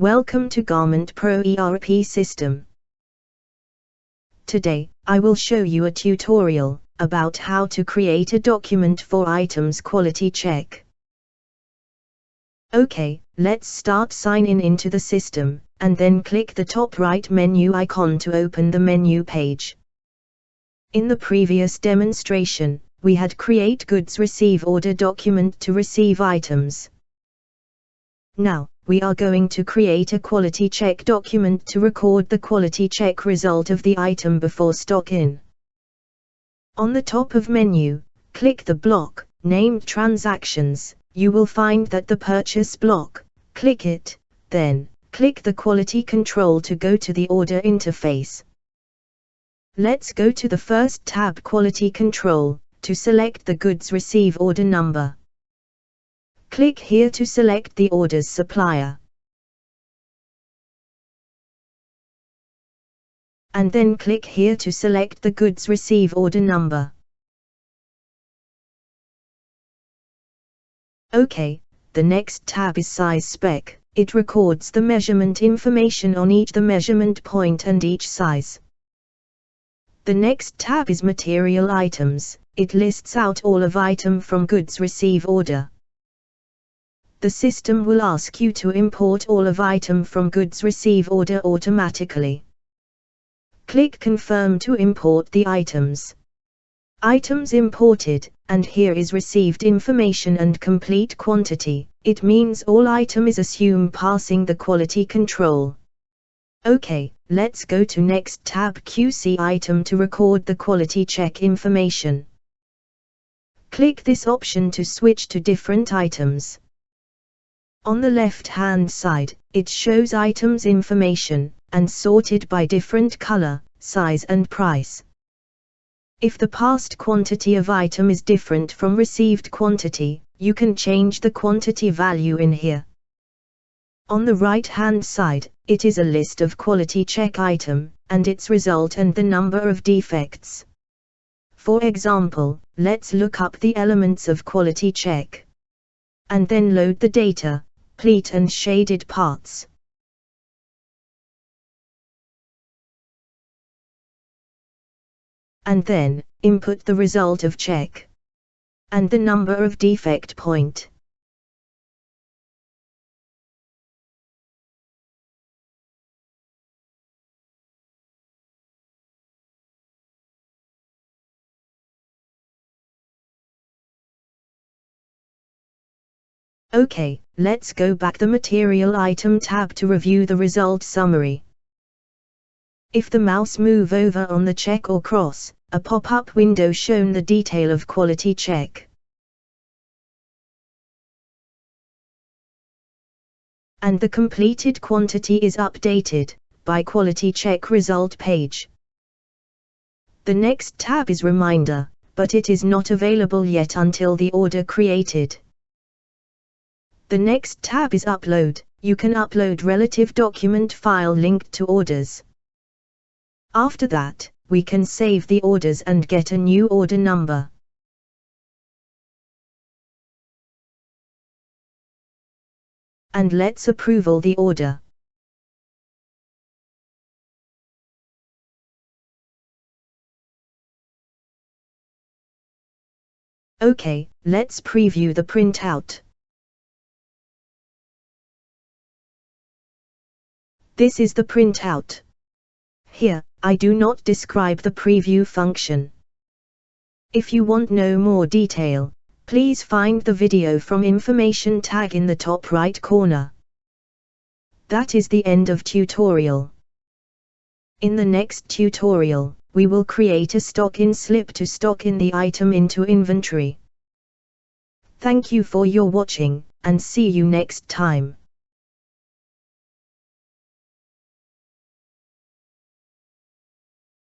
Welcome to Garment Pro ERP system. Today, I will show you a tutorial about how to create a document for items quality check. Okay, let's start. Sign in into the system, and then click the top right menu icon to open the menu page. In the previous demonstration, we had create goods receive order document to receive items. Now, we are going to create a quality check document to record the quality check result of the item before stock in. On the top of menu, click the block named Transactions. You will find that the purchase block. Click it, then click the quality control to go to the order interface. Let's go to the first tab, Quality Control, to select the goods receive order number. Click here to select the order's supplier. And then click here to select the goods receive order number. Okay, the next tab is Size Spec. It records the measurement information on each the measurement point and each size. The next tab is Material Items. It lists out all of item from goods receive order. The system will ask you to import all of item from goods receive order automatically. Click Confirm to import the items. Items imported, and here is received information and complete quantity. It means all item is assumed passing the quality control. Okay, let's go to next tab, QC item, to record the quality check information. Click this option to switch to different items. On the left-hand side, it shows items information, and sorted by different color, size and price. If the past quantity of item is different from received quantity, you can change the quantity value in here. On the right-hand side, it is a list of quality check item, and its result and the number of defects. For example, let's look up the elements of quality check. And then load the data, pleat and shaded parts. And then, input the result of check. And the number of defect point. Okay, let's go back the Material Item tab to review the result summary. If the mouse move over on the check or cross, a pop-up window shown the detail of quality check. And the completed quantity is updated by quality check result page. The next tab is Reminder, but it is not available yet until the order created. The next tab is Upload. You can upload relative document file linked to orders. After that, we can save the orders and get a new order number. And let's approve the order. Okay, let's preview the printout. This is the printout. Here, I do not describe the preview function. If you want no more detail, please find the video from information tag in the top right corner. That is the end of tutorial. In the next tutorial, we will create a stock in slip to stock in the item into inventory. Thank you for your watching, and see you next time.